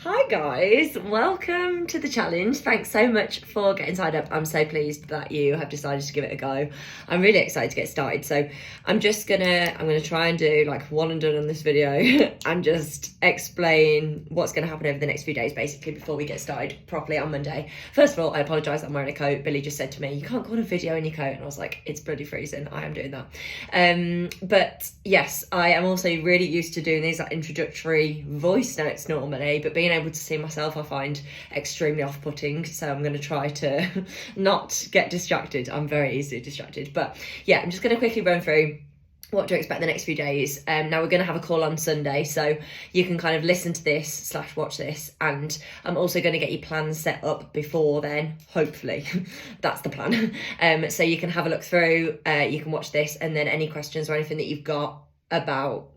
Hi guys, welcome to the challenge. Thanks so much for getting signed up. I'm so pleased that you have decided to give it a go. I'm really excited to get started. So I'm gonna try and do like one and done on this video and just explain what's gonna happen over the next few days basically before we get started properly on Monday. First of all, I apologise, I'm wearing a coat. Billy just said to me, you can't go on a video in your coat, and I was like, it's bloody freezing. I am doing that. But yes, I am also really used to doing these like introductory voice notes normally, but being able to see myself I find extremely off-putting, so I'm going to try to not get distracted. I'm very easily distracted, but yeah, I'm just going to quickly run through what to expect the next few days. Now we're going to have a call on Sunday, so you can kind of listen to this / watch this, and I'm also going to get your plans set up before then, hopefully. That's the plan. So you can have a look through, you can watch this, and then any questions or anything that you've got about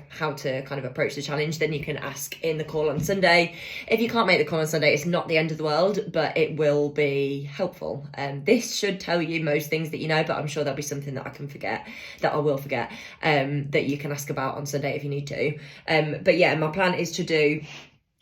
how to kind of approach the challenge, then you can ask in the call on Sunday. If you can't make the call on Sunday, it's not the end of the world, but it will be helpful. This should tell you most things that you know, but I'm sure there'll be something that I will forget, that you can ask about on Sunday if you need to. But yeah, my plan is to do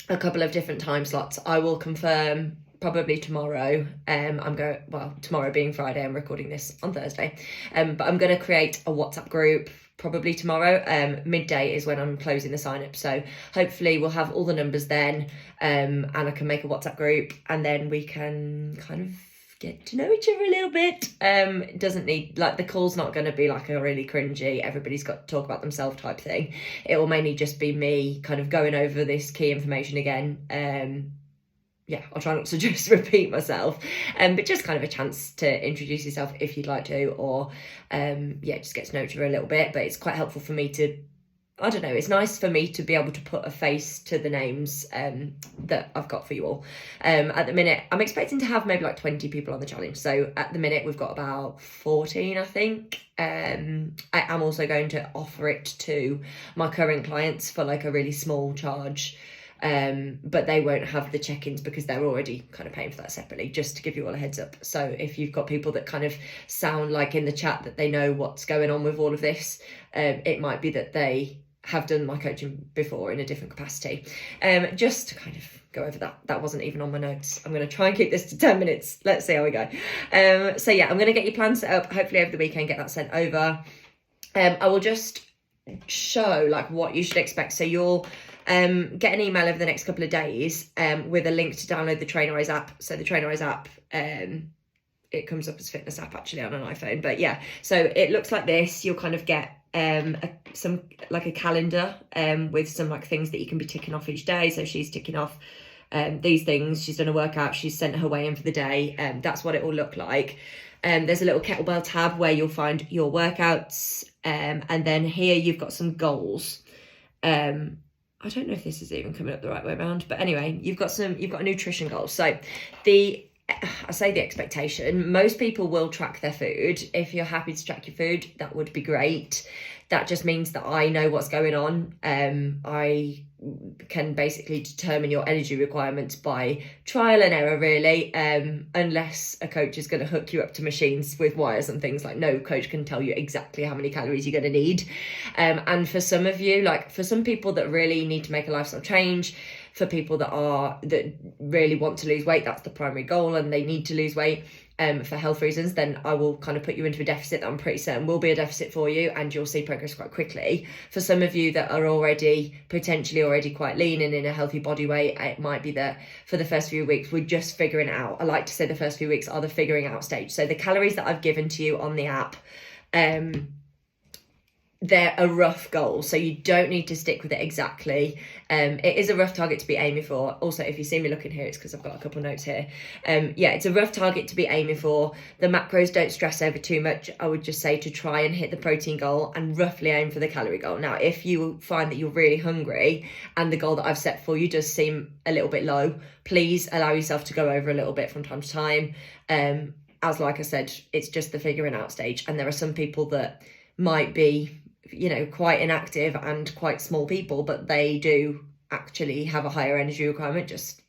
a couple of different time slots. I will confirm probably tomorrow. Tomorrow being Friday, I'm recording this on Thursday, but I'm going to create a WhatsApp group probably tomorrow. Midday is when I'm closing the sign up, so hopefully we'll have all the numbers then, and I can make a WhatsApp group, and then we can kind of get to know each other a little bit. It doesn't need, like, the call's not going to be like a really cringy, everybody's got to talk about themselves type thing. It will mainly just be me kind of going over this key information again. I'll try not to just repeat myself, but just kind of a chance to introduce yourself if you'd like to, or just get to know each other a little bit. But it's quite helpful for me to, I don't know, it's nice for me to be able to put a face to the names that I've got for you all. At the minute, I'm expecting to have maybe like 20 people on the challenge. So at the minute, we've got about 14, I think. I am also going to offer it to my current clients for like a really small charge. But they won't have the check-ins because they're already kind of paying for that separately, just to give you all a heads up. So if you've got people that kind of sound like in the chat that they know what's going on with all of this, it might be that they have done my coaching before in a different capacity. Just to kind of go over that. That wasn't even on my notes. I'm going to try and keep this to 10 minutes. Let's see how we go. I'm going to get your plan set up, hopefully over the weekend, get that sent over. I will just show like what you should expect. So you'll get an email over the next couple of days with a link to download the Trainerize app. So the Trainerize app, it comes up as fitness app actually on an iPhone, but yeah, so it looks like this. You'll kind of get some like a calendar with some like things that you can be ticking off each day. So she's ticking off these things, she's done a workout, she's sent her way in for the day. That's what it will look like. There's a little kettlebell tab where you'll find your workouts, and then here you've got some goals. I don't know if this is even coming up the right way around, but anyway, you've got a nutrition goal. So I say the expectation, most people will track their food. If you're happy to track your food, that would be great. That just means that I know what's going on. I can basically determine your energy requirements by trial and error, really, unless a coach is going to hook you up to machines with wires and things. Like, no coach can tell you exactly how many calories you're going to need. And for some of you, like for some people that really need to make a lifestyle change, for people that really want to lose weight, that's the primary goal, and they need to lose weight for health reasons, then I will kind of put you into a deficit that I'm pretty certain will be a deficit for you, and you'll see progress quite quickly. For some of you that are potentially already quite lean and in a healthy body weight, it might be that for the first few weeks we're just figuring it out. I like to say the first few weeks are the figuring out stage. So the calories that I've given to you on the app, they're a rough goal, so you don't need to stick with it exactly. It is a rough target to be aiming for. Also, if you see me looking here, it's because I've got a couple of notes here. It's a rough target to be aiming for. The macros, don't stress over too much. I would just say to try and hit the protein goal and roughly aim for the calorie goal. Now, if you find that you're really hungry and the goal that I've set for you does seem a little bit low, please allow yourself to go over a little bit from time to time. As like I said, it's just the figuring out stage, and there are some people that might be quite inactive and quite small people, but they do actually have a higher energy requirement, just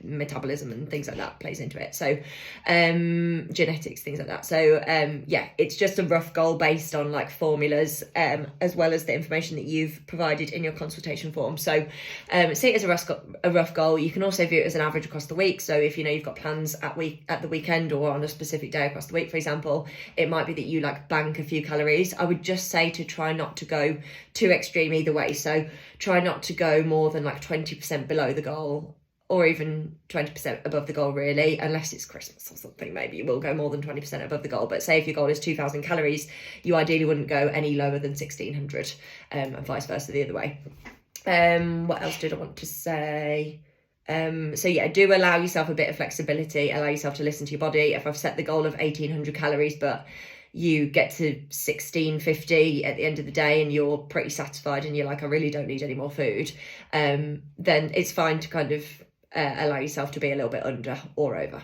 metabolism and things like that plays into it. So genetics, things like that. So yeah, it's just a rough goal based on like formulas, as well as the information that you've provided in your consultation form. So see it as a rough goal. You can also view it as an average across the week. So if you've got plans at the weekend or on a specific day across the week, for example, it might be that you like bank a few calories. I would just say to try not to go too extreme either way. So try not to go more than like 20% below the goal, or even 20% above the goal, really, unless it's Christmas or something. Maybe you will go more than 20% above the goal. But say if your goal is 2,000 calories, you ideally wouldn't go any lower than 1,600, and vice versa the other way. What else did I want to say? So yeah, do allow yourself a bit of flexibility, allow yourself to listen to your body. If I've set the goal of 1,800 calories, but you get to 1,650 at the end of the day and you're pretty satisfied and you're like, I really don't need any more food, then it's fine to kind of allow yourself to be a little bit under or over.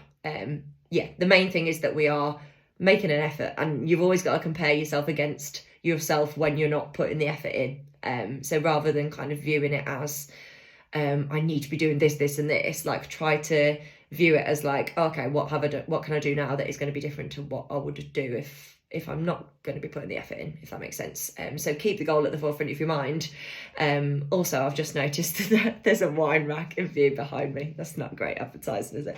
Yeah, the main thing is that we are making an effort, and you've always got to compare yourself against yourself when you're not putting the effort in. So rather than kind of viewing it as I need to be doing this, this and this, like try to view it as like, okay, what can I do now that is going to be different to what I would do if I'm not going to be putting the effort in, if that makes sense. So keep the goal at the forefront of your mind. Also, I've just noticed that there's a wine rack in view behind me. That's not great advertising, is it?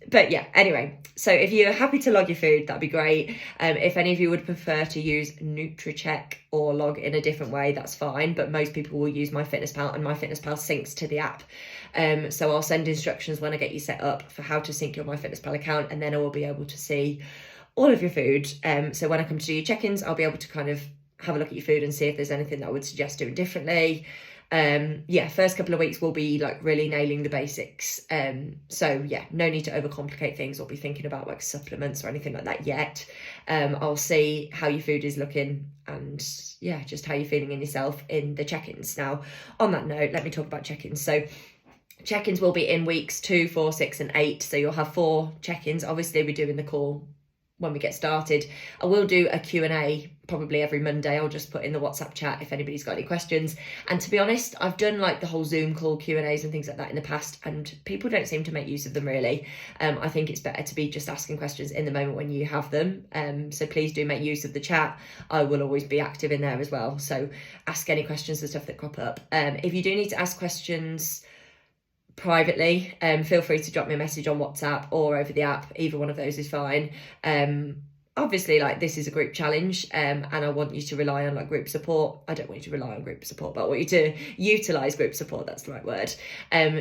But yeah, anyway, so if you're happy to log your food, that'd be great. If any of you would prefer to use NutriCheck or log in a different way, that's fine. But most people will use MyFitnessPal, and MyFitnessPal syncs to the app. So I'll send instructions when I get you set up for how to sync your MyFitnessPal account, and then I will be able to see all of your food. So when I come to do your check-ins, I'll be able to kind of have a look at your food and see if there's anything that I would suggest doing differently. Yeah, first couple of weeks will be like really nailing the basics. So yeah, no need to overcomplicate things or be thinking about like supplements or anything like that yet. I'll see how your food is looking and yeah, just how you're feeling in yourself in the check-ins. Now, on that note, let me talk about check-ins. So check-ins will be in weeks 2, 4, 6 and 8. So you'll have 4 check-ins. Obviously, we're doing the call when we get started. I will do a Q&A probably every Monday. I'll just put in the WhatsApp chat if anybody's got any questions. And to be honest, I've done like the whole Zoom call Q&As and things like that in the past, and people don't seem to make use of them really. I think it's better to be just asking questions in the moment when you have them. So please do make use of the chat. I will always be active in there as well. So ask any questions and stuff that crop up. If you do need to ask questions privately, feel free to drop me a message on WhatsApp or over the app. Either one of those is fine. Obviously, like, this is a group challenge, and I want you to rely on like group support. I don't want you to rely on group support, but I want you to utilize group support. That's the right word.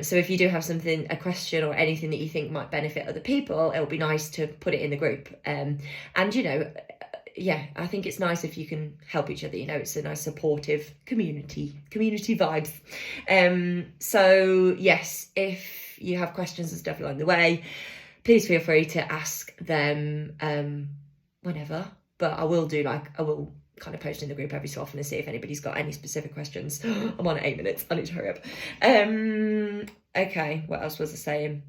So if you do have something, a question or anything that you think might benefit other people, it'll be nice to put it in the group. And yeah, I think it's nice if you can help each other. It's a nice supportive community vibes. So yes, if you have questions and stuff along the way, please feel free to ask them whenever. But I will kind of post in the group every so often and see if anybody's got any specific questions. I'm on at 8 minutes. I need to hurry up. Okay, what else was I saying?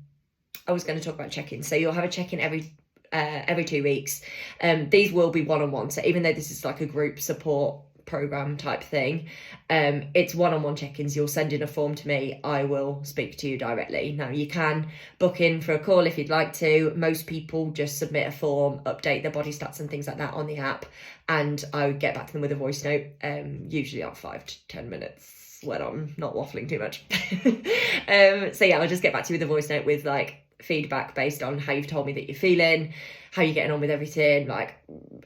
I was going to talk about check-ins. So you'll have a check-in every 2 weeks. These will be one-on-one. So even though this is like a group support program type thing, it's one-on-one check-ins. You'll send in a form to me. I will speak to you directly. Now, you can book in for a call if you'd like to. Most people just submit a form, update their body stats and things like that on the app, and I would get back to them with a voice note, usually at 5 to 10 minutes when I'm not waffling too much. So yeah, I'll just get back to you with a voice note with like feedback based on how you've told me that you're feeling, how you're getting on with everything. Like,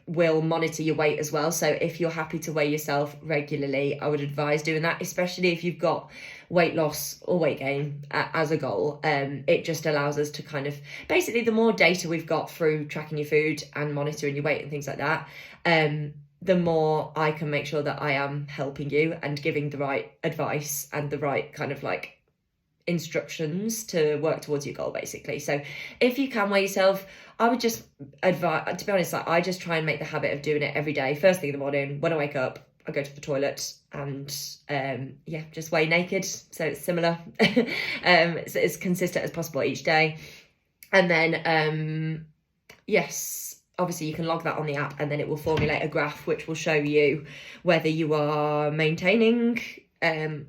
we'll monitor your weight as well. So if you're happy to weigh yourself regularly, I would advise doing that, especially if you've got weight loss or weight gain as a goal. It just allows us to kind of, basically, the more data we've got through tracking your food and monitoring your weight and things like that, the more I can make sure that I am helping you and giving the right advice and the right kind of like instructions to work towards your goal, basically. So if you can weigh yourself, I would just advise, to be honest, like, I just try and make the habit of doing it every day. First thing in the morning, when I wake up, I go to the toilet and just weigh naked. So it's similar. It's as consistent as possible each day. And then, yes, obviously you can log that on the app, and then it will formulate a graph which will show you whether you are maintaining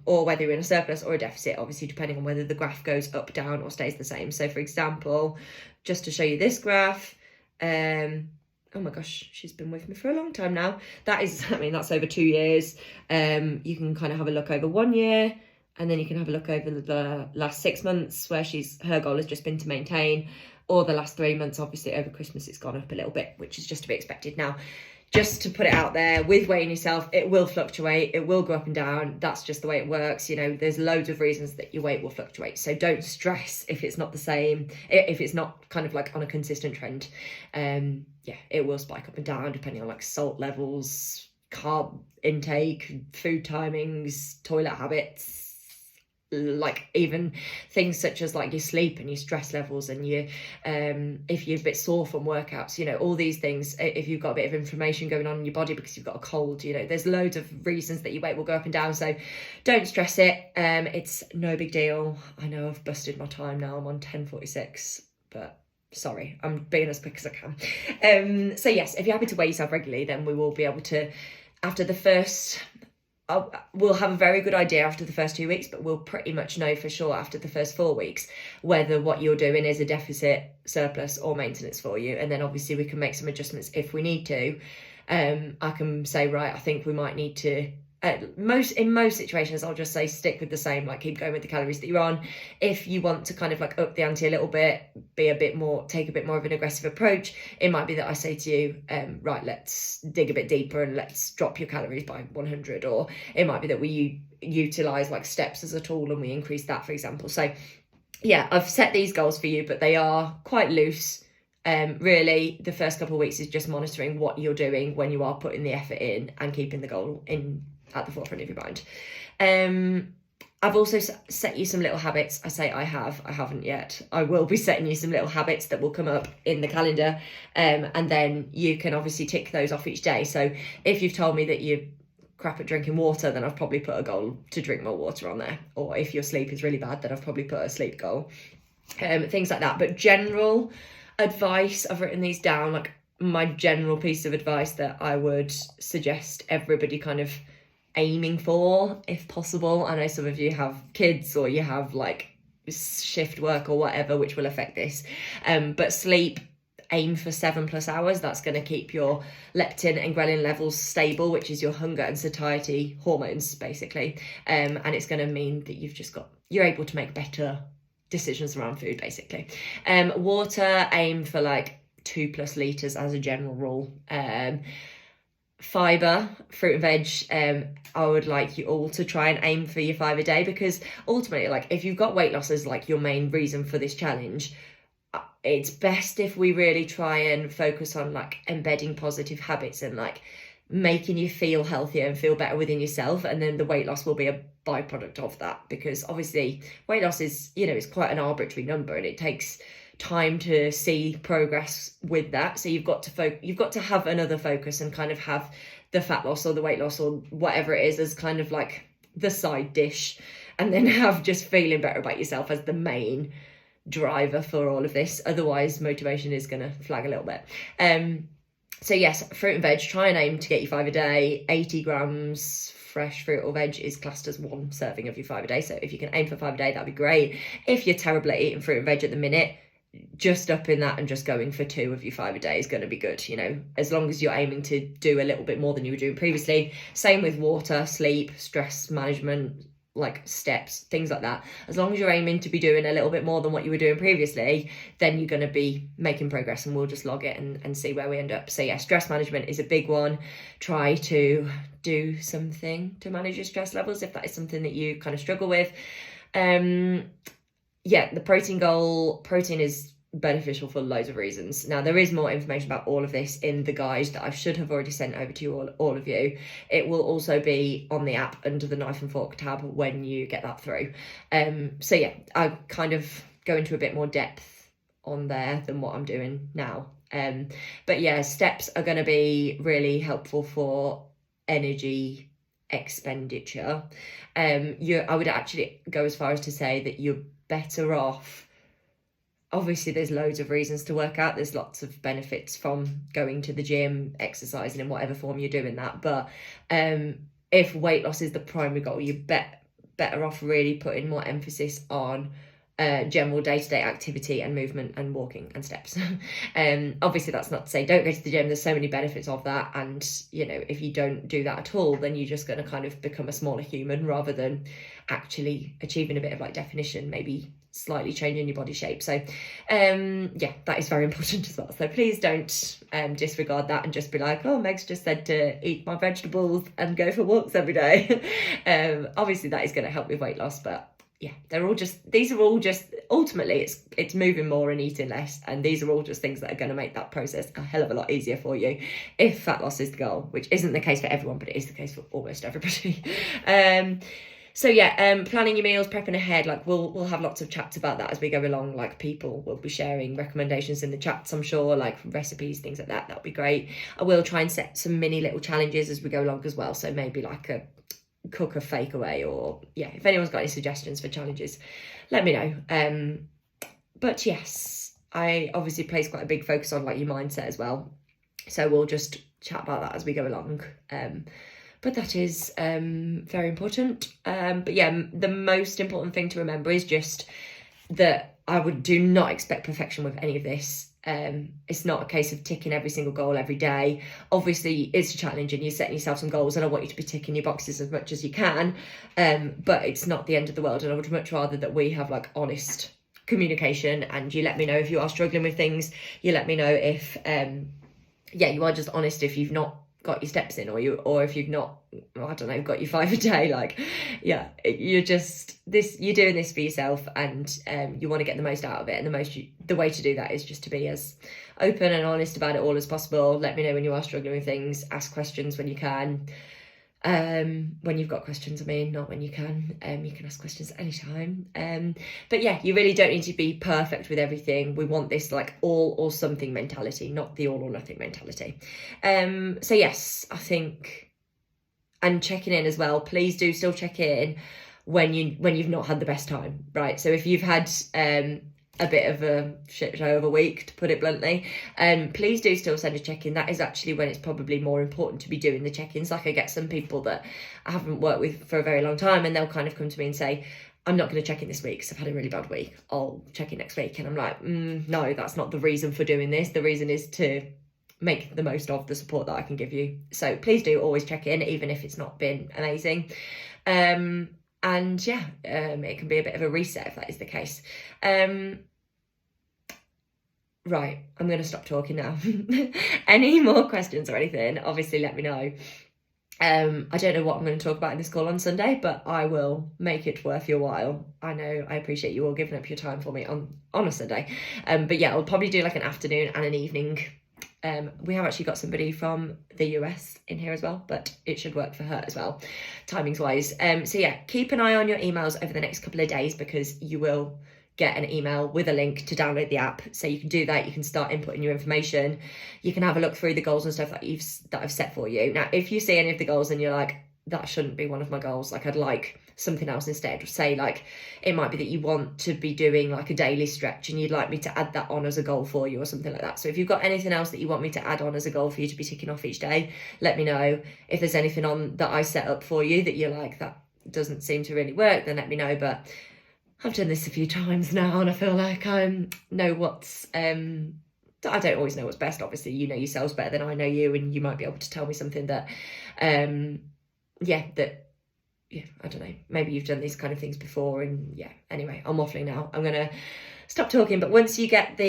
or whether you're in a surplus or a deficit, obviously depending on whether the graph goes up, down, or stays the same. So for example, just to show you this graph, oh my gosh, she's been with me for a long time now. That is, I mean, that's over 2 years. You can kind of have a look over 1 year, and then you can have a look over the last 6 months where her goal has just been to maintain, or the last 3 months. Obviously over Christmas it's gone up a little bit, which is just to be expected. Now, just to put it out there, with weighing yourself, it will fluctuate, it will go up and down. That's just the way it works. You know, there's loads of reasons that your weight will fluctuate, so don't stress if it's not the same, if it's not kind of like on a consistent trend. Yeah, it will spike up and down depending on like salt levels, carb intake, food timings, toilet habits, like even things such as like your sleep and your stress levels, and your if you're a bit sore from workouts, you know, all these things. If you've got a bit of inflammation going on in your body because you've got a cold, you know, there's loads of reasons that your weight will go up and down, so don't stress it. It's no big deal. I know I've busted my time now, I'm on 10:46, but sorry, I'm being as quick as I can. So yes, if you're happy to weigh yourself regularly, then we will be able to, after the first, we'll have a very good idea after the first 2 weeks, but we'll pretty much know for sure after the first 4 weeks whether what you're doing is a deficit, surplus, or maintenance for you. And then obviously we can make some adjustments if we need to. I can say, right, I think we might need to, in most situations, I'll just say stick with the same, like keep going with the calories that you're on. If you want to kind of like up the ante a little bit, take a bit more of an aggressive approach, it might be that I say to you, right, let's dig a bit deeper and let's drop your calories by 100, or it might be that we utilize like steps as a tool and we increase that, for example. So yeah, I've set these goals for you, but they are quite loose. Really, the first couple of weeks is just monitoring what you're doing when you are putting the effort in and keeping the goal in at the forefront of your mind. I've also set you some little habits. I say I haven't yet. I will be setting you some little habits that will come up in the calendar, and then you can obviously tick those off each day. So if you've told me that you're crap at drinking water, then I've probably put a goal to drink more water on there. Or if your sleep is really bad, then I've probably put a sleep goal. Things like that. But general advice, I've written these down, like my general piece of advice that I would suggest everybody kind of aiming for, if possible. I know some of you have kids or you have like shift work or whatever, which will affect this, but sleep, aim for 7+ hours. That's going to keep your leptin and ghrelin levels stable, which is your hunger and satiety hormones basically, and it's going to mean that you're able to make better decisions around food basically. Water, aim for like 2+ liters as a general rule. Fiber, fruit and veg, I would like you all to try and aim for your 5 a day, because ultimately, like if you've got weight loss as like your main reason for this challenge, it's best if we really try and focus on like embedding positive habits and like making you feel healthier and feel better within yourself, and then the weight loss will be a byproduct of that, because obviously weight loss is, you know, it's quite an arbitrary number and it takes time to see progress with that. So you've got to have another focus and kind of have the fat loss or the weight loss or whatever it is as kind of like the side dish, and then have just feeling better about yourself as the main driver for all of this. Otherwise motivation is going to flag a little bit. So yes, fruit and veg, try and aim to get you 5 a day. 80 grams fresh fruit or veg is classed as 1 serving of your 5 a day. So if you can aim for 5 a day, that'd be great. If you're terrible at eating fruit and veg at the minute, just upping that and just going for 2 of your 5 a day is going to be good, you know, as long as you're aiming to do a little bit more than you were doing previously. Same with water, sleep, stress management, like steps, things like that. As long as you're aiming to be doing a little bit more than what you were doing previously, then you're going to be making progress, and we'll just log it and see where we end up. So yeah, stress management is a big one. Try to do something to manage your stress levels if that is something that you kind of struggle with. Yeah, the protein goal. Protein is beneficial for loads of reasons. Now, there is more information about all of this in the guide that I should have already sent over to you all of you. It will also be on the app under the knife and fork tab when you get that through. So yeah, I kind of go into a bit more depth on there than what I'm doing now. But yeah, steps are going to be really helpful for energy expenditure. I would actually go as far as to say that you're better off. Obviously there's loads of reasons to work out, there's lots of benefits from going to the gym, exercising in whatever form you're doing that, but if weight loss is the primary goal, you're better off really putting more emphasis on general day-to-day activity and movement and walking and steps. Obviously that's not to say don't go to the gym, there's so many benefits of that, and you know, if you don't do that at all, then you're just going to kind of become a smaller human rather than actually achieving a bit of like definition, maybe slightly changing your body shape. So yeah, that is very important as well. So please don't disregard that and just be like, oh, Meg's just said to eat my vegetables and go for walks every day. Obviously that is going to help with weight loss, but yeah, these are all just ultimately it's moving more and eating less, and these are all just things that are going to make that process a hell of a lot easier for you if fat loss is the goal, which isn't the case for everyone, but it is the case for almost everybody. So yeah, planning your meals, prepping ahead, like we'll have lots of chats about that as we go along. Like people will be sharing recommendations in the chats, I'm sure, like recipes, things like that. That'll be great. I will try and set some mini little challenges as we go along as well. So maybe like a cook a fake away, or yeah, if anyone's got any suggestions for challenges, let me know. But yes, I obviously place quite a big focus on like your mindset as well. So we'll just chat about that as we go along. But that is very important. But yeah, the most important thing to remember is just that I do not expect perfection with any of this. It's not a case of ticking every single goal every day. Obviously, it's a challenge and you're setting yourself some goals, and I want you to be ticking your boxes as much as you can. But it's not the end of the world, and I would much rather that we have like honest communication, and you let me know if you are struggling with things. You let me know if you are just honest if you've not got your steps in, or if you've not, I don't know, got your 5 a day. Like, yeah, you're doing this for yourself, and you want to get the most out of it, and the way to do that is just to be as open and honest about it all as possible. Let me know when you are struggling with things, ask questions when you can, when you've got questions, I mean, not when you can. You can ask questions anytime. But yeah, you really don't need to be perfect with everything. We want this like all or something mentality, not the all or nothing mentality. So yes, I think, and checking in as well, please do still check in when you've not had the best time, right? So if you've had a bit of a shit show of a week, to put it bluntly, please do still send a check-in. That is actually when it's probably more important to be doing the check-ins. Like I get some people that I haven't worked with for a very long time, and they'll kind of come to me and say, I'm not going to check in this week because I've had a really bad week, I'll check in next week. And I'm like, no, that's not the reason for doing this. The reason is to make the most of the support that I can give you. So please do always check in, even if it's not been amazing. And yeah, it can be a bit of a reset if that is the case. Right, I'm going to stop talking now. Any more questions or anything, obviously let me know. I don't know what I'm going to talk about in this call on Sunday, but I will make it worth your while. I know I appreciate you all giving up your time for me on a Sunday. But yeah, I'll probably do like an afternoon and an evening. We have actually got somebody from the US in here as well, but it should work for her as well, timings wise. So yeah, keep an eye on your emails over the next couple of days, because you will get an email with a link to download the app. So you can do that. You can start inputting your information. You can have a look through the goals and stuff that I've set for you. Now, if you see any of the goals and you're like, that shouldn't be one of my goals, like I'd like something else instead, say like it might be that you want to be doing like a daily stretch and you'd like me to add that on as a goal for you or something like that. So if you've got anything else that you want me to add on as a goal for you to be ticking off each day, let me know. If there's anything on that I set up for you that you're like, that doesn't seem to really work, then let me know. But I've done this a few times now, and I feel like I know what's I don't always know what's best. Obviously, you know yourselves better than I know you, and you might be able to tell me something that I don't know, maybe you've done these kind of things before. And yeah, anyway, I'm waffling now. I'm gonna stop talking. But once you get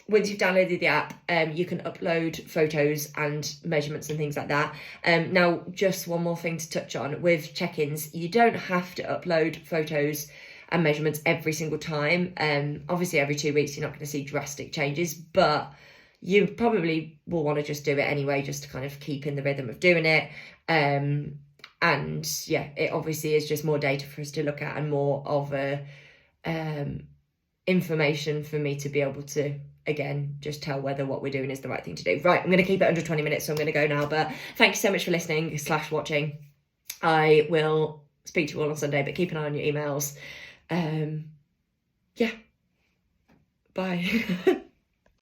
once you've downloaded the app, you can upload photos and measurements and things like that. Now, just one more thing to touch on with check-ins, you don't have to upload photos and measurements every single time. Obviously, every 2 weeks, you're not going to see drastic changes, but you probably will want to just do it anyway, just to kind of keep in the rhythm of doing it. And yeah, it obviously is just more data for us to look at and more of a information for me to be able to, again, just tell whether what we're doing is the right thing to do. Right, I'm going to keep it under 20 minutes, so I'm going to go now. But thank you so much for listening / watching. I will speak to you all on Sunday, but keep an eye on your emails. Yeah. Bye.